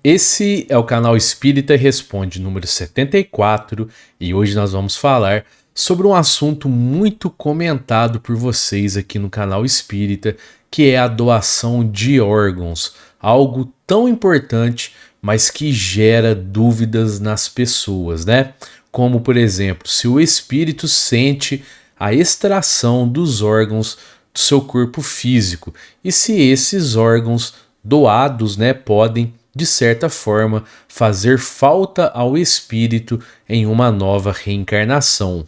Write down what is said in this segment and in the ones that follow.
Esse é o canal Espírita Responde número 74 e hoje nós vamos falar sobre um assunto muito comentado por vocês aqui no canal Espírita, que é a doação de órgãos, algo tão importante, mas que gera dúvidas nas pessoas, né? Como, por exemplo, se o espírito sente a extração dos órgãos do seu corpo físico e se esses órgãos doados, né, podem de certa forma, fazer falta ao espírito em uma nova reencarnação.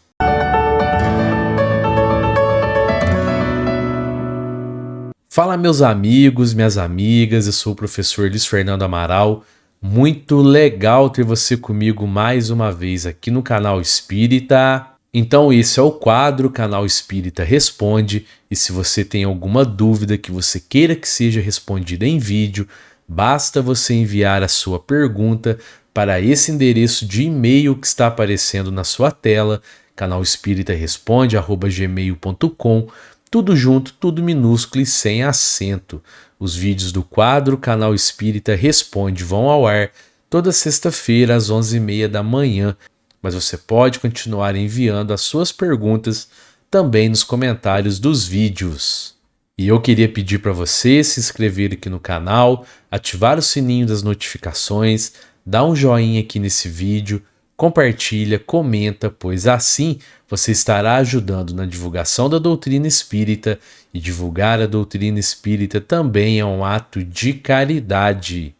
Fala, meus amigos, minhas amigas, eu sou o professor Luiz Fernando Amaral. Muito legal ter você comigo mais uma vez aqui no canal Espírita. Então, esse é o quadro Canal Espírita Responde, e se você tem alguma dúvida que você queira que seja respondida em vídeo, basta você enviar a sua pergunta para esse endereço de e-mail que está aparecendo na sua tela, canalespiritaresponde@gmail.com, tudo junto, tudo minúsculo e sem acento. Os vídeos do quadro Canal Espírita Responde vão ao ar toda sexta-feira às 11h30 da manhã, mas você pode continuar enviando as suas perguntas também nos comentários dos vídeos. E eu queria pedir para você se inscrever aqui no canal, ativar o sininho das notificações, dar um joinha aqui nesse vídeo, compartilha, comenta, pois assim você estará ajudando na divulgação da doutrina espírita, e divulgar a doutrina espírita também é um ato de caridade.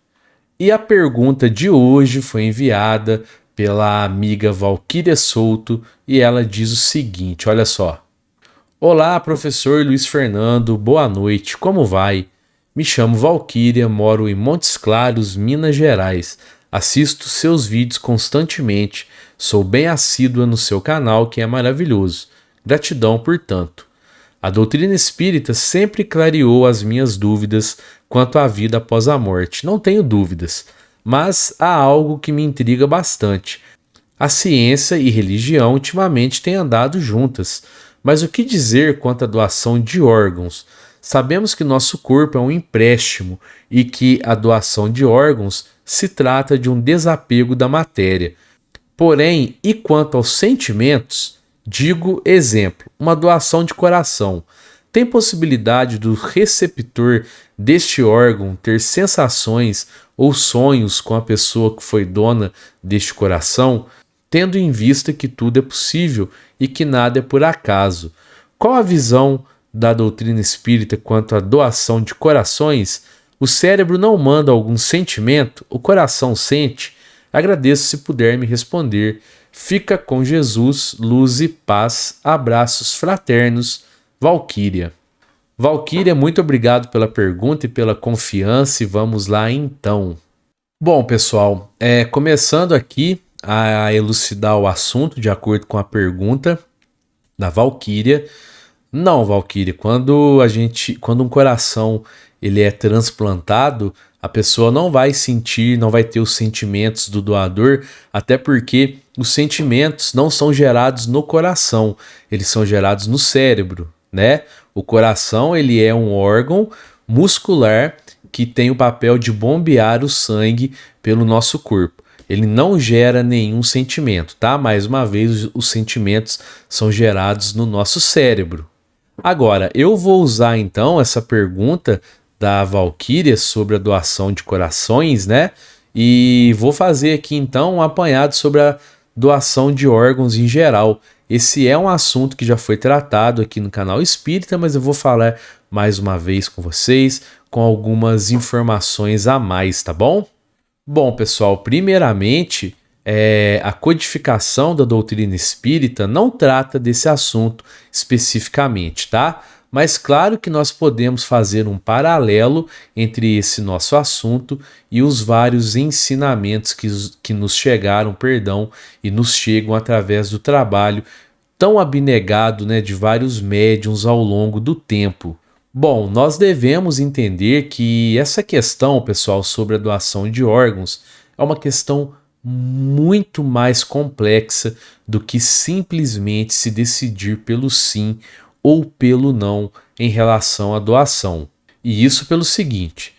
E a pergunta de hoje foi enviada pela amiga Valquíria Souto e ela diz o seguinte, olha só. Olá, professor Luiz Fernando, boa noite, como vai? Me chamo Valquíria, moro em Montes Claros, Minas Gerais. Assisto seus vídeos constantemente, sou bem assídua no seu canal, que é maravilhoso. Gratidão por tanto. A doutrina espírita sempre clareou as minhas dúvidas quanto à vida após a morte, não tenho dúvidas, mas há algo que me intriga bastante. A ciência e religião ultimamente têm andado juntas. Mas o que dizer quanto à doação de órgãos? Sabemos que nosso corpo é um empréstimo e que a doação de órgãos se trata de um desapego da matéria. Porém, e quanto aos sentimentos? Digo exemplo, uma doação de coração. Tem possibilidade do receptor deste órgão ter sensações ou sonhos com a pessoa que foi dona deste coração? Tendo em vista que tudo é possível e que nada é por acaso. Qual a visão da doutrina espírita quanto à doação de corações? O cérebro não manda algum sentimento? O coração sente? Agradeço se puder me responder. Fica com Jesus, luz e paz. Abraços fraternos, Valquíria. Valquíria, muito obrigado pela pergunta e pela confiança e vamos lá então. Bom, pessoal, começando aqui a elucidar o assunto de acordo com a pergunta da Valquíria. Não, Valquíria, quando um coração ele é transplantado, a pessoa não vai sentir, não vai ter os sentimentos do doador, até porque os sentimentos não são gerados no coração, eles são gerados no cérebro, né? O coração, ele é um órgão muscular que tem o papel de bombear o sangue pelo nosso corpo. Ele não gera nenhum sentimento, tá? Mais uma vez, os sentimentos são gerados no nosso cérebro. Agora, eu vou usar então essa pergunta da Valquíria sobre a doação de corações, né? E vou fazer aqui então um apanhado sobre a doação de órgãos em geral. Esse é um assunto que já foi tratado aqui no canal Espírita, mas eu vou falar mais uma vez com vocês, com algumas informações a mais, tá bom? Bom, pessoal, primeiramente, a codificação da doutrina espírita não trata desse assunto especificamente, tá? Mas claro que nós podemos fazer um paralelo entre esse nosso assunto e os vários ensinamentos que nos chegaram, e nos chegam através do trabalho tão abnegado, né, de vários médiuns ao longo do tempo. Bom, nós devemos entender que essa questão, pessoal, sobre a doação de órgãos é uma questão muito mais complexa do que simplesmente se decidir pelo sim ou pelo não em relação à doação. E isso pelo seguinte,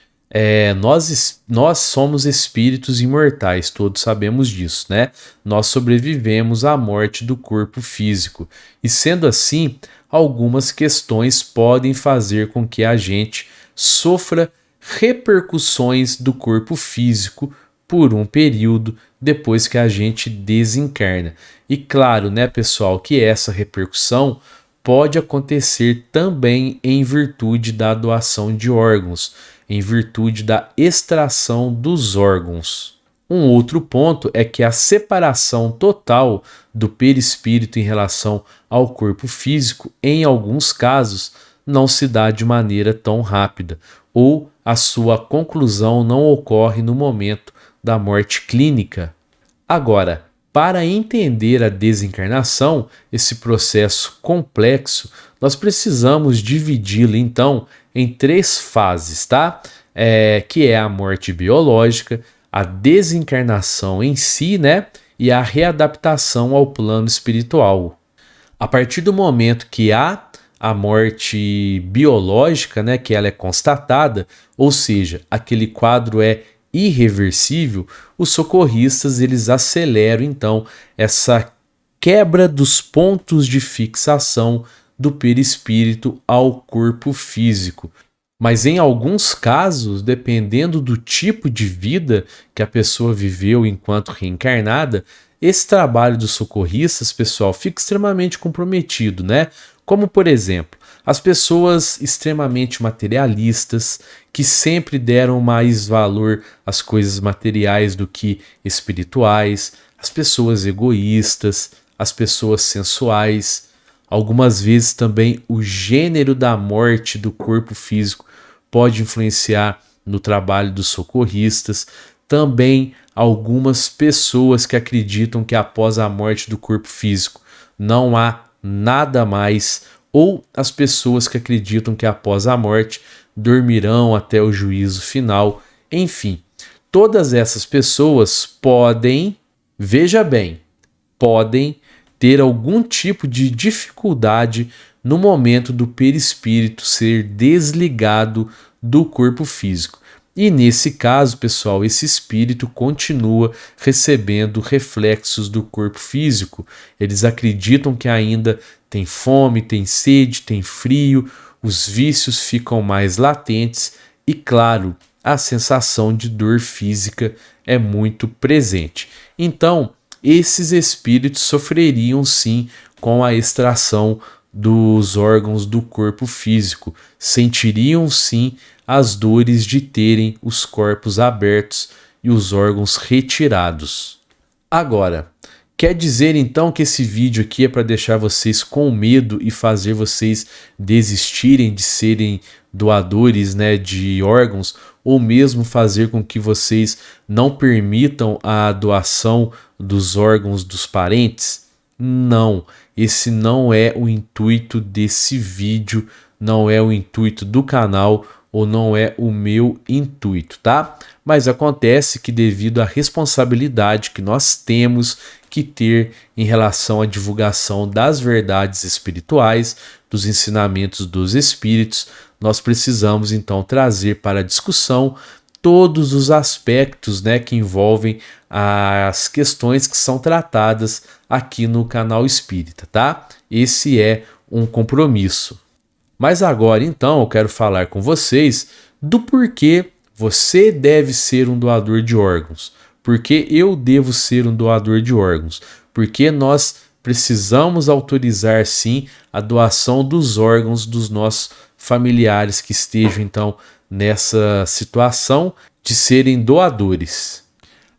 Nós somos espíritos imortais, todos sabemos disso, né? Nós sobrevivemos à morte do corpo físico. E sendo assim, algumas questões podem fazer com que a gente sofra repercussões do corpo físico por um período depois que a gente desencarna. E claro, né, pessoal, que essa repercussão pode acontecer também em virtude da doação de órgãos, em virtude da extração dos órgãos. Um outro ponto é que a separação total do perispírito em relação ao corpo físico, em alguns casos, não se dá de maneira tão rápida, ou a sua conclusão não ocorre no momento da morte clínica. Agora, para entender a desencarnação, esse processo complexo, nós precisamos dividi-lo então em 3 fases, tá? Que é a morte biológica, a desencarnação em si, né? E a readaptação ao plano espiritual. A partir do momento que há a morte biológica, né, que ela é constatada, ou seja, aquele quadro é irreversível, os socorristas eles aceleram então essa quebra dos pontos de fixação do perispírito ao corpo físico. Mas em alguns casos, dependendo do tipo de vida que a pessoa viveu enquanto reencarnada, esse trabalho dos socorristas, pessoal, fica extremamente comprometido, né? Como, por exemplo, as pessoas extremamente materialistas, que sempre deram mais valor às coisas materiais do que espirituais, as pessoas egoístas, as pessoas sensuais. Algumas vezes também o gênero da morte do corpo físico pode influenciar no trabalho dos socorristas. Também algumas pessoas que acreditam que após a morte do corpo físico não há nada mais, ou as pessoas que acreditam que após a morte dormirão até o juízo final. Enfim, todas essas pessoas podem, veja bem, podem ter algum tipo de dificuldade no momento do perispírito ser desligado do corpo físico. E nesse caso, pessoal, esse espírito continua recebendo reflexos do corpo físico. Eles acreditam que ainda tem fome, tem sede, tem frio, os vícios ficam mais latentes e, claro, a sensação de dor física é muito presente. Então, esses espíritos sofreriam sim com a extração dos órgãos do corpo físico, sentiriam sim as dores de terem os corpos abertos e os órgãos retirados. Agora, quer dizer então que esse vídeo aqui é para deixar vocês com medo e fazer vocês desistirem de serem doadores, né, de órgãos, ou mesmo fazer com que vocês não permitam a doação dos órgãos dos parentes? Não, esse não é o intuito desse vídeo, não é o intuito do canal ou não é o meu intuito, tá? Mas acontece que devido à responsabilidade que nós temos que ter em relação à divulgação das verdades espirituais, dos ensinamentos dos espíritos, nós precisamos então trazer para a discussão todos os aspectos, né, que envolvem as questões que são tratadas aqui no canal Espírita, tá? Esse é um compromisso. Mas agora então eu quero falar com vocês do porquê você deve ser um doador de órgãos. Porque eu devo ser um doador de órgãos. Porque nós precisamos autorizar sim a doação dos órgãos dos nossos familiares que estejam então nessa situação de serem doadores.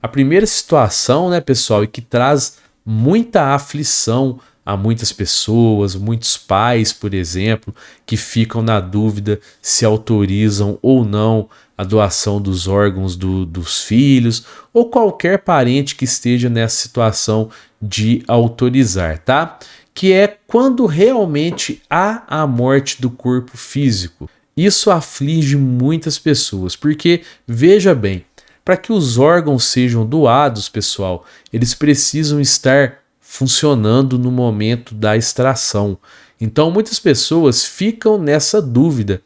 A primeira situação, né, pessoal, e que traz muita aflição a muitas pessoas, muitos pais, por exemplo, que ficam na dúvida se autorizam ou não a doação dos órgãos dos filhos, ou qualquer parente que esteja nessa situação de autorizar, tá? Que é quando realmente há a morte do corpo físico. Isso aflige muitas pessoas, porque, veja bem, para que os órgãos sejam doados, pessoal, eles precisam estar funcionando no momento da extração. Então, muitas pessoas ficam nessa dúvida.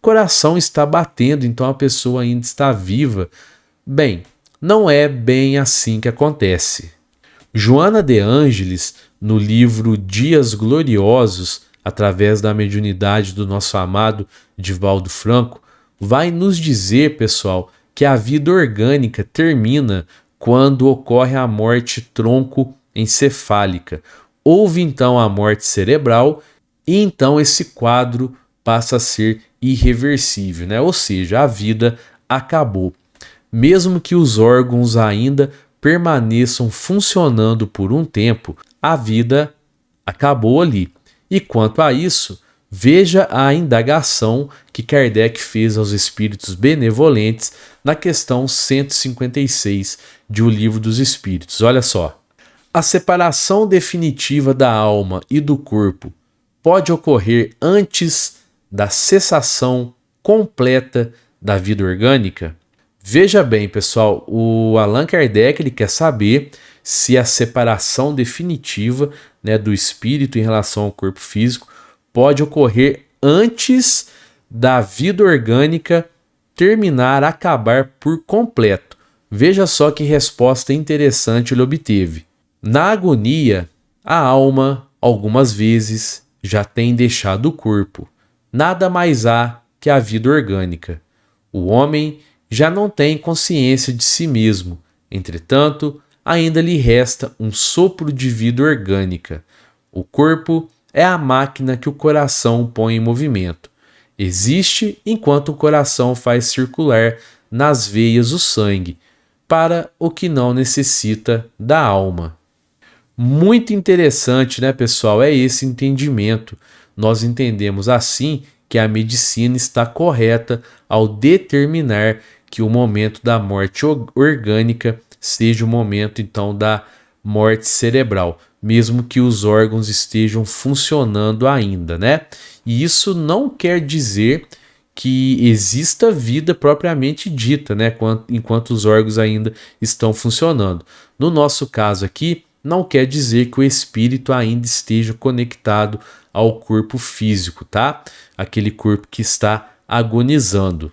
coração está batendo, então a pessoa ainda está viva. Bem, não é bem assim que acontece. Joana de Ângeles, no livro Dias Gloriosos, através da mediunidade do nosso amado Divaldo Franco, vai nos dizer, pessoal, que a vida orgânica termina quando ocorre a morte troncoencefálica. Houve então a morte cerebral e então esse quadro passa a ser irreversível, né? Ou seja, a vida acabou. Mesmo que os órgãos ainda permaneçam funcionando por um tempo, a vida acabou ali. E quanto a isso, veja a indagação que Kardec fez aos espíritos benevolentes na questão 156 de O Livro dos Espíritos. Olha só. A separação definitiva da alma e do corpo pode ocorrer antes da cessação completa da vida orgânica? Veja bem, pessoal, o Allan Kardec ele quer saber se a separação definitiva, né, do espírito em relação ao corpo físico pode ocorrer antes da vida orgânica terminar, acabar por completo. Veja só que resposta interessante ele obteve. Na agonia, a alma, algumas vezes, já tem deixado o corpo. Nada mais há que a vida orgânica. O homem já não tem consciência de si mesmo. Entretanto, ainda lhe resta um sopro de vida orgânica. O corpo é a máquina que o coração põe em movimento. Existe enquanto o coração faz circular nas veias o sangue, para o que não necessita da alma. Muito interessante, né, pessoal? É esse entendimento. Nós entendemos assim que a medicina está correta ao determinar que o momento da morte orgânica seja o momento, então, da morte cerebral, mesmo que os órgãos estejam funcionando ainda, né? E isso não quer dizer que exista vida propriamente dita, né, enquanto os órgãos ainda estão funcionando. No nosso caso aqui, não quer dizer que o espírito ainda esteja conectado ao corpo físico, tá? Aquele corpo que está agonizando.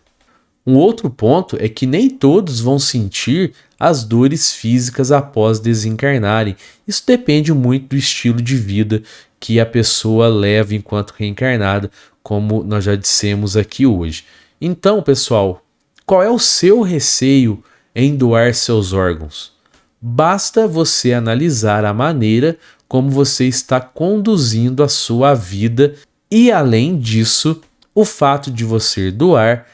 Um outro ponto é que nem todos vão sentir as dores físicas após desencarnarem. Isso depende muito do estilo de vida que a pessoa leva enquanto reencarnada, como nós já dissemos aqui hoje. Então, pessoal, qual é o seu receio em doar seus órgãos? Basta você analisar a maneira como você está conduzindo a sua vida e, além disso, o fato de você doar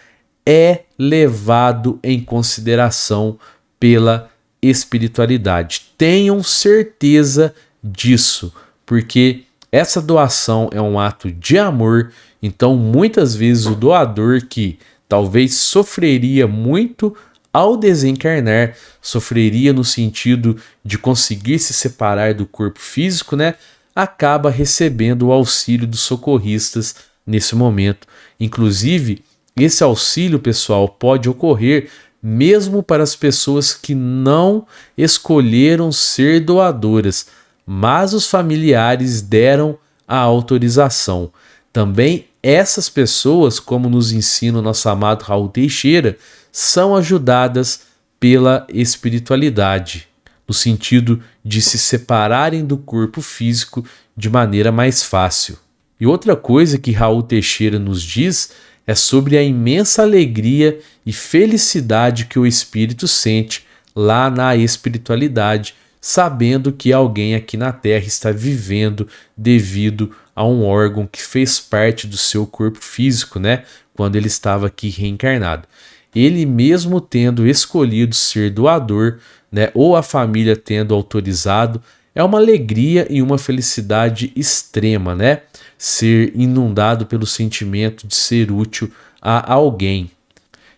é levado em consideração pela espiritualidade. Tenham certeza disso, porque essa doação é um ato de amor, então muitas vezes o doador que talvez sofreria muito ao desencarnar, sofreria no sentido de conseguir se separar do corpo físico, né? Acaba recebendo o auxílio dos socorristas nesse momento. Inclusive, esse auxílio, pessoal, pode ocorrer mesmo para as pessoas que não escolheram ser doadoras, mas os familiares deram a autorização. Também essas pessoas, como nos ensina o nosso amado Raul Teixeira, são ajudadas pela espiritualidade, no sentido de se separarem do corpo físico de maneira mais fácil. E outra coisa que Raul Teixeira nos diz é sobre a imensa alegria e felicidade que o espírito sente lá na espiritualidade, sabendo que alguém aqui na Terra está vivendo devido a um órgão que fez parte do seu corpo físico, né, quando ele estava aqui reencarnado. Ele mesmo tendo escolhido ser doador, né, ou a família tendo autorizado, é uma alegria e uma felicidade extrema, né? Ser inundado pelo sentimento de ser útil a alguém.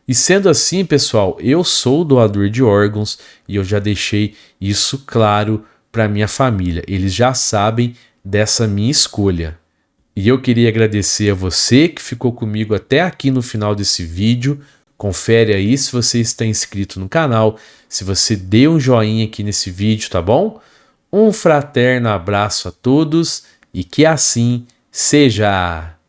E sendo assim, pessoal, eu sou doador de órgãos e eu já deixei isso claro para minha família. Eles já sabem dessa minha escolha. E eu queria agradecer a você que ficou comigo até aqui no final desse vídeo. Confere aí se você está inscrito no canal, se você deu um joinha aqui nesse vídeo, tá bom? Um fraterno abraço a todos e que assim seja.